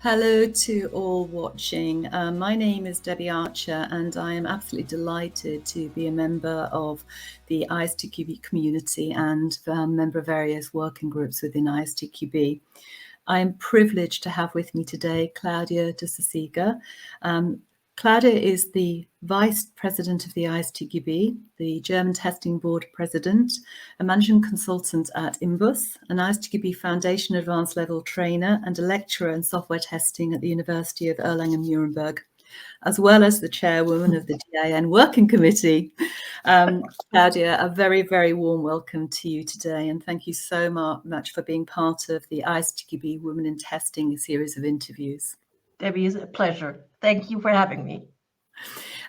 Hello to all watching. My name is Debbie Archer, and I am absolutely delighted to be a member of the ISTQB community and a member of various working groups within ISTQB. I am privileged to have with me today Klaudia Dussa-Zieger. Klaudia is the Vice President of the ISTQB, the German Testing Board President, a Management Consultant at imbus, an ISTQB Foundation Advanced Level Trainer, and a lecturer in software testing at the University of Erlangen-Nuremberg, as well as the Chairwoman of the DIN Working Committee. Klaudia, a very, very warm welcome to you today, and thank you so much for being part of the ISTQB Women in Testing series of interviews. Debbie, it's a pleasure. Thank you for having me.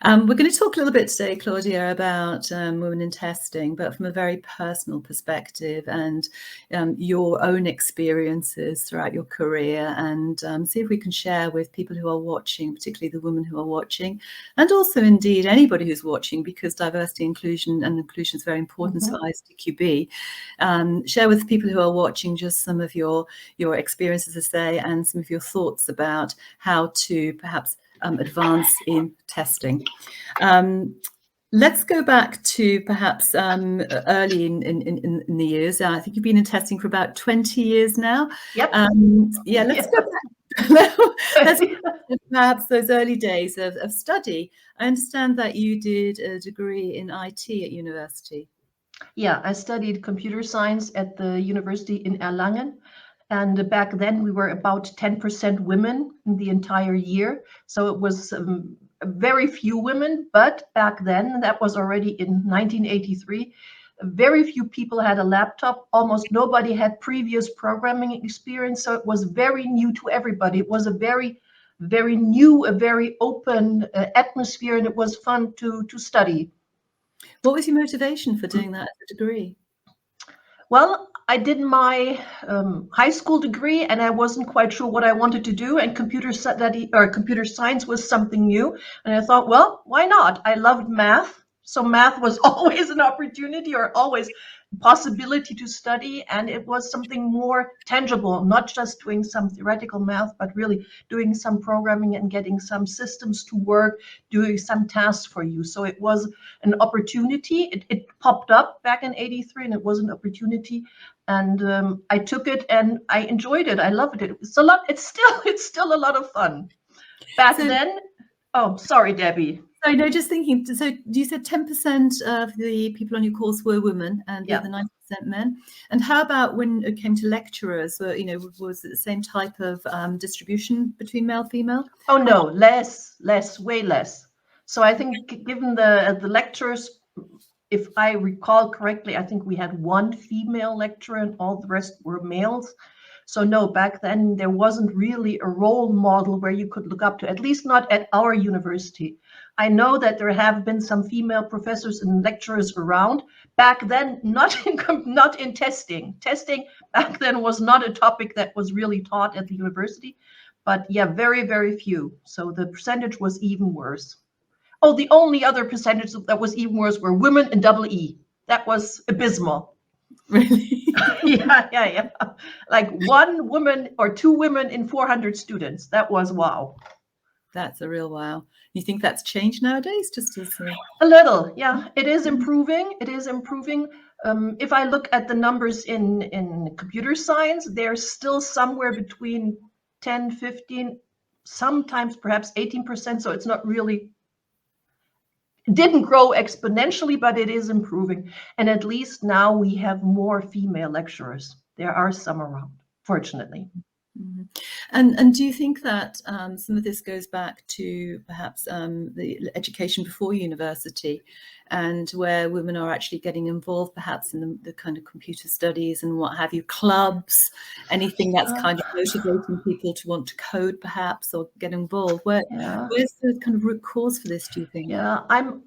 We're going to talk a little bit today, Klaudia, about women in testing, but from a very personal perspective and your own experiences throughout your career, and see if we can share with people who are watching, particularly the women who are watching, and also indeed anybody who's watching, because diversity, inclusion is very important to ISTQB. Share with people who are watching just some of your experiences, as I say, and some of your thoughts about how to perhaps advance in testing. Let's go back to perhaps early in the years. I think you've been in testing for about 20 years now. Yep. Let's go back. Let's perhaps those early days of study. I understand that you did a degree in IT at university. Yeah, I studied computer science at the university in Erlangen. And back then we were about 10% women in the entire year. So it was very few women, but back then, that was already in 1983, very few people had a laptop. Almost nobody had previous programming experience. So it was very new to everybody. It was a very, very new, a very open atmosphere, and it was fun to study. What was your motivation for doing that as a degree? Well, I did my high school degree, and I wasn't quite sure what I wanted to do. And computer science was something new, and I thought, well, why not? I loved math, so math was always an opportunity, or always a possibility to study, and it was something more tangible, not just doing some theoretical math, but really doing some programming and getting some systems to work, doing some tasks for you. So it was an opportunity. It popped up back in '83, and it was an opportunity. And I took it, and I enjoyed it. I loved it. It's a lot. It's still a lot of fun. Back then. Oh, sorry, Debbie. So no, just thinking. So you said 10% of the people on your course were women, and the other 90% men. And how about when it came to lecturers? Was it the same type of distribution between male, female? Oh no, less, way less. So I think, given the lecturers, if I recall correctly, I think we had one female lecturer and all the rest were males. So no, back then there wasn't really a role model where you could look up to, at least not at our university. I know that there have been some female professors and lecturers around. Back then, not in testing. Testing back then was not a topic that was really taught at the university. But yeah, very, very few. So the percentage was even worse. Oh, the only other percentage that was even worse were women and double E. That was abysmal. Really? Yeah. Like one woman or two women in 400 students. That was wow. That's a real wow. You think that's changed nowadays? Just to say. A little, yeah. It is improving. It is improving. If I look at the numbers in computer science, they're still somewhere between 10, 15, sometimes perhaps 18%. So it's not really. It didn't grow exponentially, but it is improving. And at least now we have more female lecturers. There are some around, fortunately. Mm-hmm. And do you think that some of this goes back to perhaps the education before university, and where women are actually getting involved perhaps in the kind of computer studies and what have you, clubs, anything that's kind of motivating people to want to code perhaps or get involved? Where's the kind of root cause for this, do you think? Yeah, I'm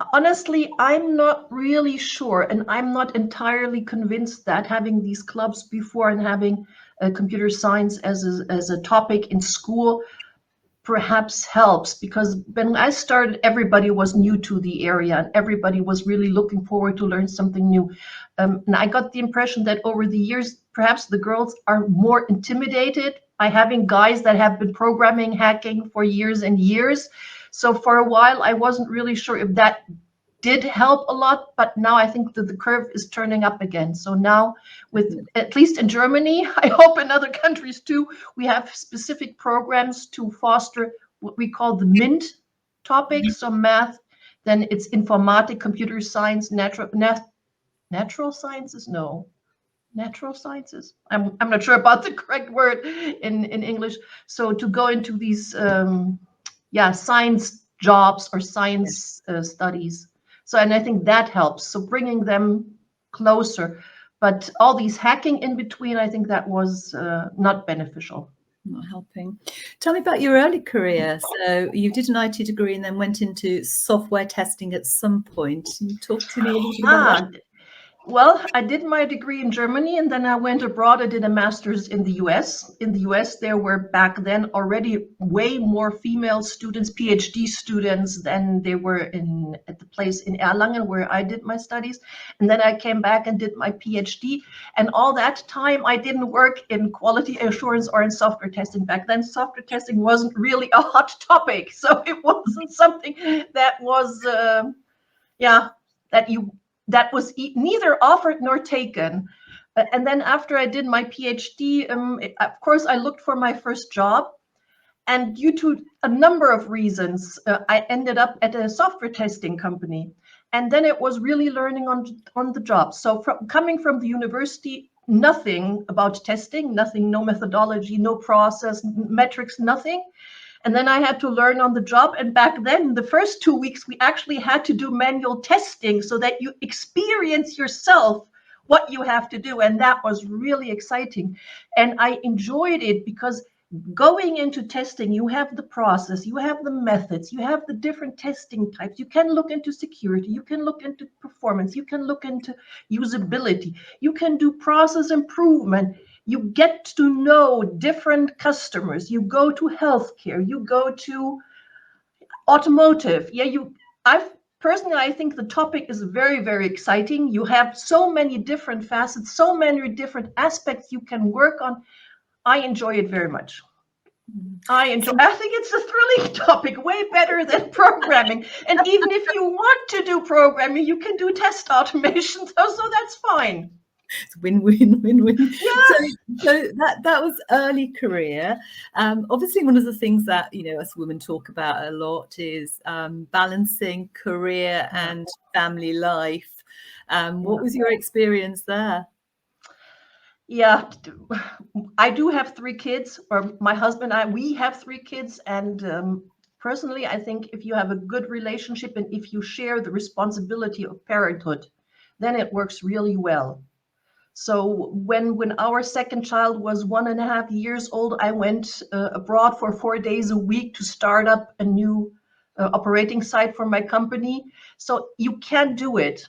not really sure, and I'm not entirely convinced that having these clubs before and having computer science as a topic in school perhaps helps, because when I started, everybody was new to the area and everybody was really looking forward to learn something new. And I got the impression that over the years, perhaps the girls are more intimidated by having guys that have been programming, hacking for years and years. So for a while, I wasn't really sure if that did help a lot, but now I think that the curve is turning up again. So now, with at least in Germany, I hope in other countries too, we have specific programs to foster what we call the MINT topics. So math, then it's informatic, computer science, natural sciences. No, natural sciences. I'm not sure about the correct word in English. So to go into these science jobs or science studies. So, and I think that helps. So bringing them closer, but all these hacking in between, I think that was not beneficial. Not helping. Tell me about your early career. So you did an IT degree and then went into software testing at some point. Can you talk to me a little bit about that? Well, I did my degree in Germany and then I went abroad. I did a master's in the US. In the US, there were back then already way more female students, PhD students, than they were at the place in Erlangen where I did my studies. And then I came back and did my PhD. And all that time, I didn't work in quality assurance or in software testing. Back then, software testing wasn't really a hot topic. So it wasn't something that was, that was neither offered nor taken. And then after I did my PhD, of course, I looked for my first job. And due to a number of reasons, I ended up at a software testing company. And then it was really learning on the job. So coming from the university, nothing about testing, nothing, no methodology, no process, metrics, nothing. And then I had to learn on the job. And back then, the first 2 weeks, we actually had to do manual testing so that you experience yourself what you have to do. And that was really exciting. And I enjoyed it because going into testing, you have the process, you have the methods, you have the different testing types. You can look into security, you can look into performance, you can look into usability, you can do process improvement. You get to know different customers. You go to healthcare, you go to automotive. I think the topic is very, very exciting. You have so many different facets, so many different aspects you can work on. I enjoy it very much. I think it's a thrilling topic, way better than programming. And even if you want to do programming, you can do test automation, so that's fine. It's win-win, win-win. Yeah. So that was early career. Obviously, one of the things that us women talk about a lot is balancing career and family life. What was your experience there? Yeah, I do have 3 kids, or my husband and I, we have 3 kids. And personally, I think if you have a good relationship and if you share the responsibility of parenthood, then it works really well. So when our second child was 1.5 years old, I went abroad for 4 days a week to start up a new operating site for my company. So you can do it.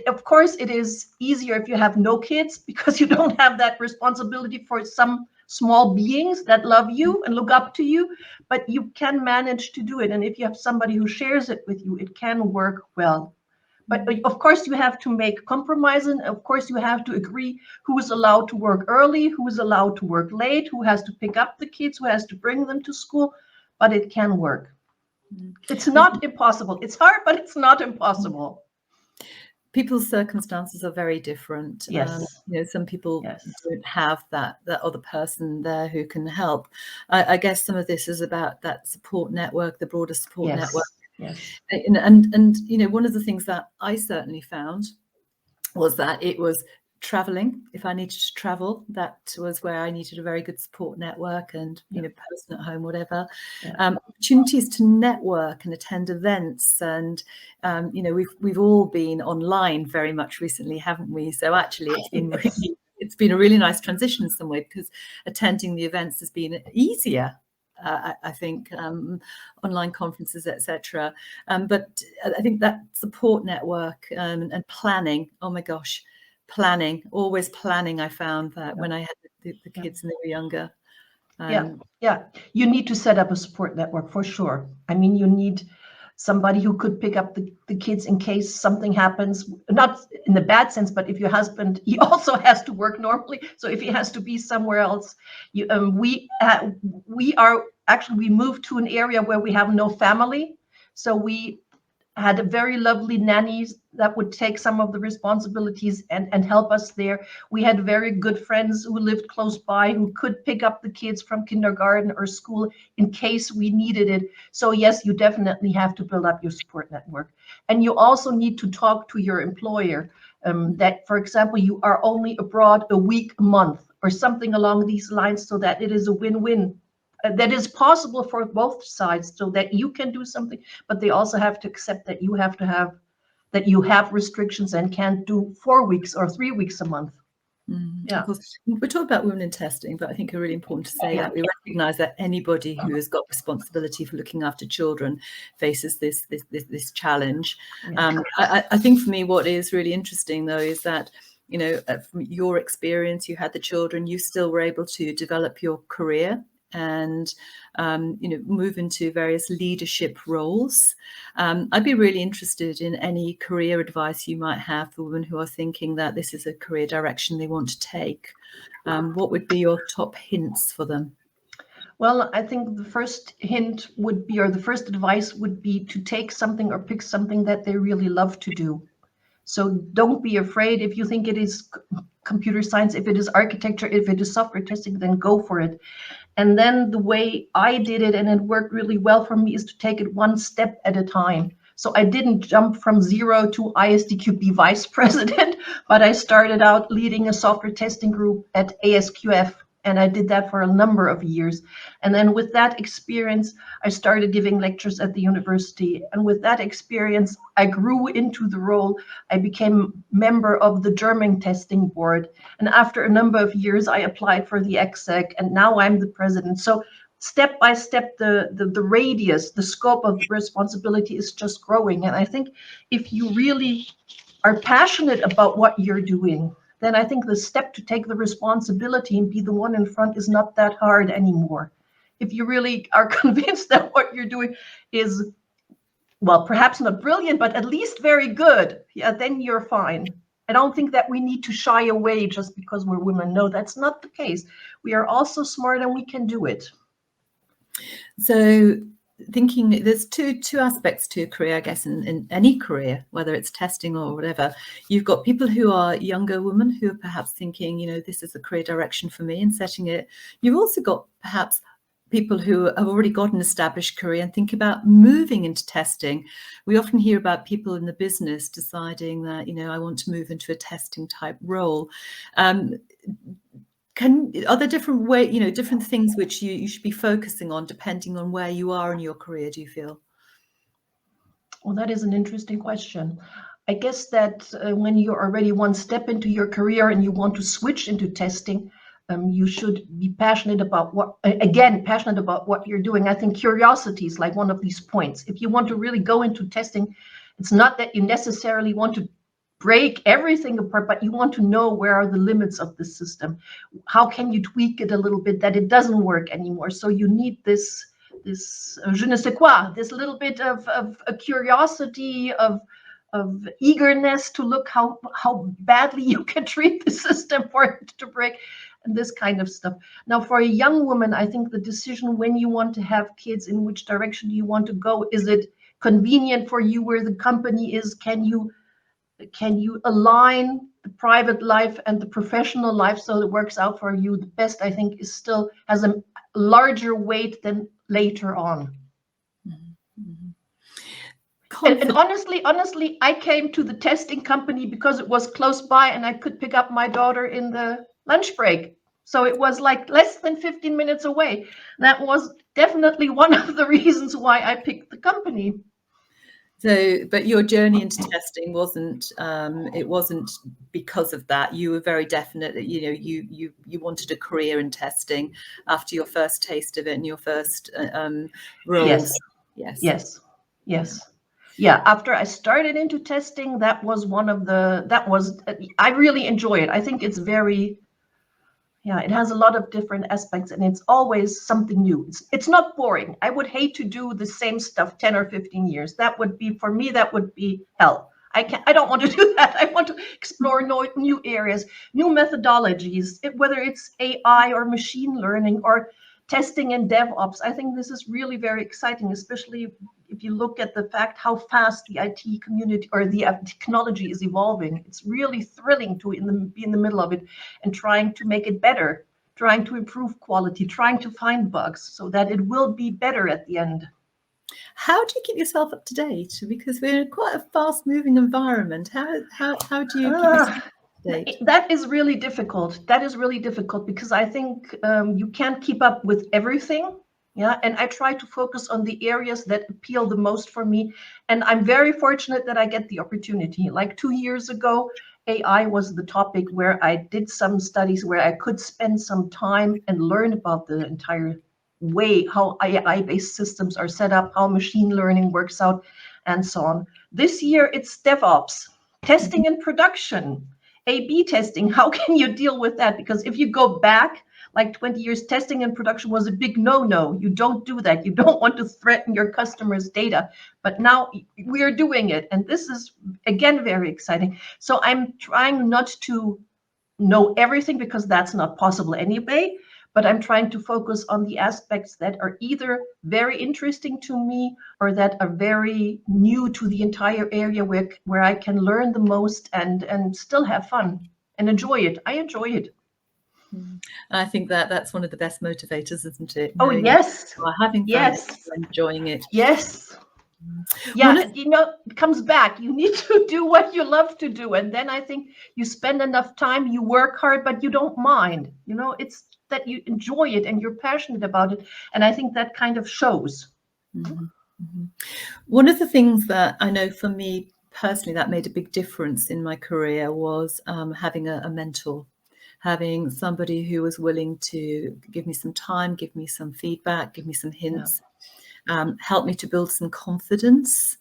Of course, it is easier if you have no kids because you don't have that responsibility for some small beings that love you and look up to you, but you can manage to do it. And if you have somebody who shares it with you, it can work well. But of course, you have to make compromises. And of course, you have to agree who is allowed to work early, who is allowed to work late, who has to pick up the kids, who has to bring them to school. But it can work. It's not impossible. It's hard, but it's not impossible. People's circumstances are very different. Yes. Some people don't have that other person there who can help. I guess some of this is about that support network, the broader support network. Yes. And one of the things that I certainly found was that it was traveling. If I needed to travel, that was where I needed a very good support network and person at home, whatever. Opportunities to network and attend events, and we've all been online very much recently, haven't we? So actually, it's been a really nice transition in some way because attending the events has been easier. I think online conferences, etc. But I think that support network and planning. Oh my gosh, planning! Always planning. I found that when I had the kids and they were younger. Yeah. You need to set up a support network for sure. I mean, you need somebody who could pick up the kids in case something happens, not in the bad sense, but if your husband, he also has to work normally. So if he has to be somewhere else, we moved to an area where we have no family. So we had a very lovely nannies that would take some of the responsibilities and help us there. We had very good friends who lived close by who could pick up the kids from kindergarten or school in case we needed it. So yes, you definitely have to build up your support network. And you also need to talk to your employer that, for example, you are only abroad a week, a month, or something along these lines so that it is a win-win. That is possible for both sides so that you can do something, but they also have to accept that you have restrictions and can't do 4 weeks or 3 weeks a month. Of course, we're talking about women in testing, but I think it's really important to say that we recognise that anybody who has got responsibility for looking after children faces this challenge. I think for me, what is really interesting though is that, you know, from your experience, you had the children, you still were able to develop your career and you know, move into various leadership roles. I'd be really interested in any career advice you might have for women who are thinking that this is a career direction they want to take. What would be your top hints for them? Well, I think the first hint would be, or the first advice would be, to take something or pick something that they really love to do. So don't be afraid. If you think it is computer science, if it is architecture, if it is software testing, then go for it. And then the way I did it, and it worked really well for me, is to take it one step at a time. So I didn't jump from 0 to ISTQB vice president, but I started out leading a software testing group at ASQF. And I did that for a number of years. And then with that experience, I started giving lectures at the university. And with that experience, I grew into the role. I became member of the German testing board. And after a number of years, I applied for the exec, and now I'm the president. So step by step, the radius, the scope of the responsibility is just growing. And I think if you really are passionate about what you're doing, then I think the step to take the responsibility and be the one in front is not that hard anymore. If you really are convinced that what you're doing is, well, perhaps not brilliant, but at least very good, yeah, then you're fine. I don't think that we need to shy away just because we're women. No, that's not the case. We are also smart and we can do it. So thinking, there's two aspects to a career, I guess, in any career, whether it's testing or whatever. You've got people who are younger women who are perhaps thinking, you know, this is a career direction for me, and setting it. You've also got perhaps people who have already got an established career and think about moving into testing. We often hear about people in the business deciding that, you know, I want to move into a testing type role. Are there different different things which you should be focusing on depending on where you are in your career, do you feel? Well, that is an interesting question. I guess that when you're already one step into your career and you want to switch into testing, you should be passionate about what you're doing. I think curiosity is like one of these points. If you want to really go into testing, it's not that you necessarily want to break everything apart, but you want to know where are the limits of the system. How can you tweak it a little bit that it doesn't work anymore? So you need this je ne sais quoi, this little bit of a curiosity, of eagerness to look how badly you can treat the system for it to break, and this kind of stuff. Now, for a young woman, I think the decision when you want to have kids, in which direction do you want to go? Is it convenient for you where the company is? Can you align the private life and the professional life so it works out for you? The best, I think, is still has a larger weight than later on. Mm-hmm. And honestly, I came to the testing company because it was close by and I could pick up my daughter in the lunch break. So it was like less than 15 minutes away. That was definitely one of the reasons why I picked the company. So, but your journey into testing wasn't because of that. You were very definite that, you know, you wanted a career in testing after your first taste of it and your first roles. Yes. Yeah, after I started into testing, I really enjoy it. I think it's very Yeah, it has a lot of different aspects, and it's always something new. It's not boring. I would hate to do the same stuff 10 or 15 years. That would be, for me, that would be hell. I don't want to do that. I want to explore new areas, new methodologies, whether it's AI or machine learning or testing and DevOps. I think this is really very exciting, especially if you look at the fact how fast the IT community or the technology is evolving. It's really thrilling to be in the middle of it and trying to make it better, trying to improve quality, trying to find bugs so that it will be better at the end. How do you keep yourself up to date? Because we're in quite a fast-moving environment. How do you keep yourself up to date? That is really difficult. That is really difficult because I think you can't keep up with everything. Yeah, and I try to focus on the areas that appeal the most for me. And I'm very fortunate that I get the opportunity. Like 2 years ago, AI was the topic where I did some studies where I could spend some time and learn about the entire way how AI-based systems are set up, how machine learning works out, and so on. This year, it's DevOps, testing and production, A/B testing. How can you deal with that? Because if you go back like 20 years, testing and production was a big no-no. You don't do that. You don't want to threaten your customers' data. But now we are doing it. And this is, again, very exciting. So I'm trying not to know everything because that's not possible anyway. But I'm trying to focus on the aspects that are either very interesting to me or that are very new to the entire area where I can learn the most and still have fun and enjoy it. I enjoy it. I think that's one of the best motivators, isn't it? Oh, Knowing yes. you are having fun, Yes. you're enjoying it. Yes. Yeah, it comes back. You need to do what you love to do. And then I think you spend enough time, you work hard, but you don't mind. It's that you enjoy it and you're passionate about it. And I think that kind of shows. Mm-hmm. Mm-hmm. One of the things that I know for me personally that made a big difference in my career was having a mentor, having somebody who was willing to give me some time, give me some feedback, give me some hints, help me to build some confidence.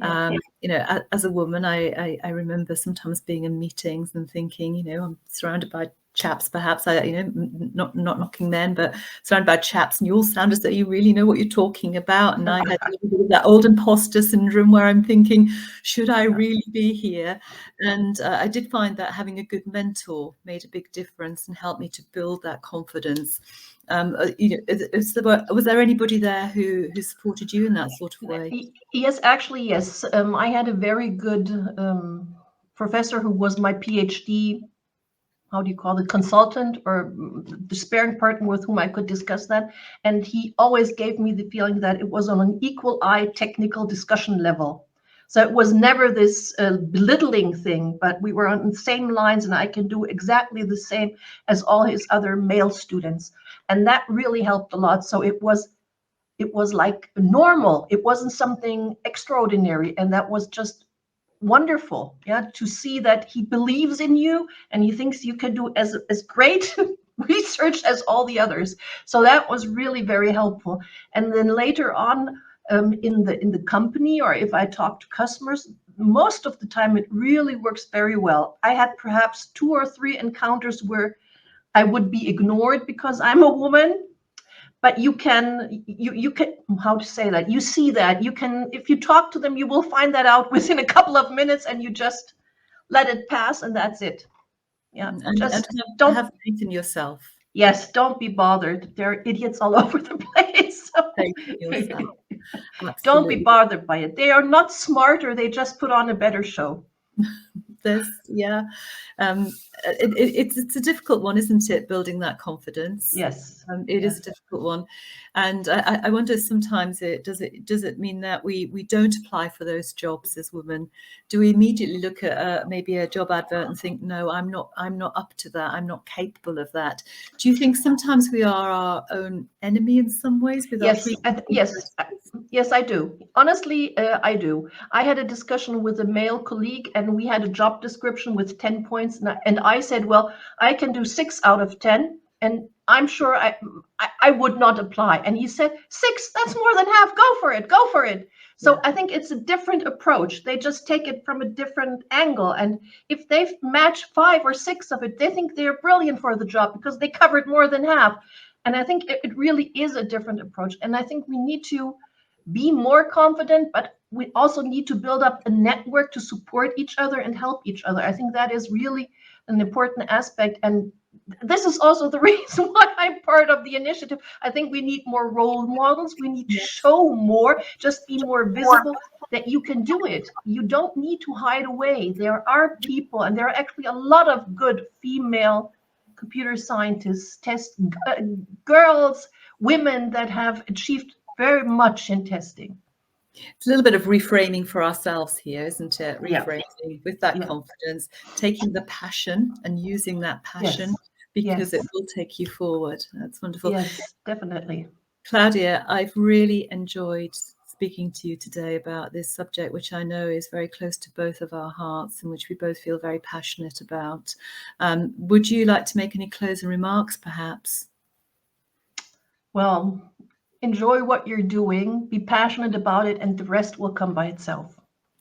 As a woman, I remember sometimes being in meetings and thinking, I'm surrounded by chaps, perhaps, not knocking men, but surrounded by chaps, and you all sound as though you really know what you're talking about. And I had that old imposter syndrome where I'm thinking, should I really be here? And I did find that having a good mentor made a big difference and helped me to build that confidence. Was there anybody there who supported you in that sort of way? Yes, actually, yes. I had a very good professor who was my PhD, how do you call it, consultant or the sparring partner with whom I could discuss that. And he always gave me the feeling that it was on an equal eye technical discussion level. So it was never this belittling thing, but we were on the same lines and I can do exactly the same as all his other male students. And that really helped a lot. So it was like normal. It wasn't something extraordinary. And that was just wonderful, to see that he believes in you and he thinks you can do as great research as all the others. So that was really very helpful. And then later on in the company, or if I talk to customers, most of the time it really works very well. I had perhaps 2 or 3 encounters where I would be ignored because I'm a woman. But you can, how to say that? You see that. You can, if you talk to them, you will find that out within a couple of minutes and you just let it pass and that's it. Yeah, and don't have faith in yourself. Yes, don't be bothered. There are idiots all over the place. So Faith in yourself. don't be bothered by it. They are not smarter. They just put on a better show. It's a difficult one, isn't it? Building that confidence. Yes, it is a difficult one, and I wonder sometimes does it mean that we don't apply for those jobs as women? Do we immediately look at maybe a job advert and think, no, I'm not up to that. I'm not capable of that. Do you think sometimes we are our own enemy in some ways? Yes, I do. Honestly, I do. I had a discussion with a male colleague and we had a job description with 10 points. And I said, well, I can do 6 out of 10. And I'm sure I would not apply. And he said, 6, that's more than half. Go for it. Go for it. So Yeah. I think it's a different approach. They just take it from a different angle. And if they've matched 5 or 6 of it, they think they're brilliant for the job because they covered more than half. And I think it really is a different approach. And I think we need to be more confident, but we also need to build up a network to support each other and help each other. I think that is really an important aspect. And this is also the reason why I'm part of the initiative. I think we need more role models. We need to show more, just be more visible that you can do it. You don't need to hide away. There are people, and there are actually a lot of good female computer scientists, girls, women that have achieved very much in testing. It's a little bit of reframing for ourselves here, isn't it? Reframing with that confidence, taking the passion and using that passion because it will take you forward. That's wonderful. Yes, definitely. Klaudia, I've really enjoyed speaking to you today about this subject, which I know is very close to both of our hearts and which we both feel very passionate about. Would you like to make any closing remarks, perhaps? Well, enjoy what you're doing, be passionate about it, and the rest will come by itself.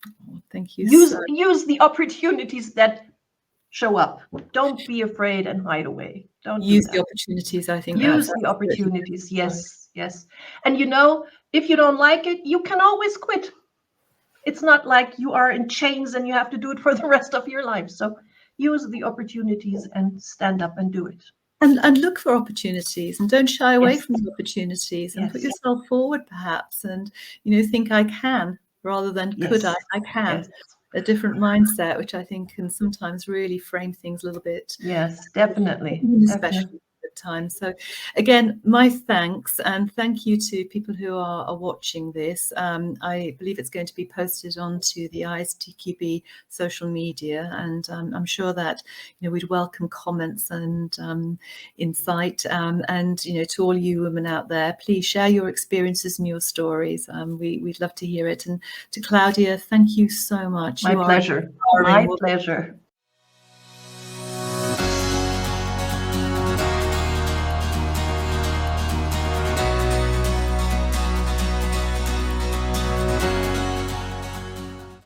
Oh, thank you. Use the opportunities that show up. Don't be afraid and hide away. Don't use the opportunities. I think use the opportunities. Yes, yes. And if you don't like it, you can always quit. It's not like you are in chains and you have to do it for the rest of your life. So use the opportunities and stand up and do it. And look for opportunities and don't shy away from the opportunities and put yourself forward, perhaps, and think I can rather than could I can. A different mindset, which I think can sometimes really frame things a little bit. Yes, definitely. Especially at times. So again, my thanks, and thank you to people who are watching this. I believe it's going to be posted onto the ISTQB social media, and I'm sure that we'd welcome comments and insight. And to all you women out there, please share your experiences and your stories. We'd love to hear it. And to Klaudia, thank you so much. My pleasure. My pleasure.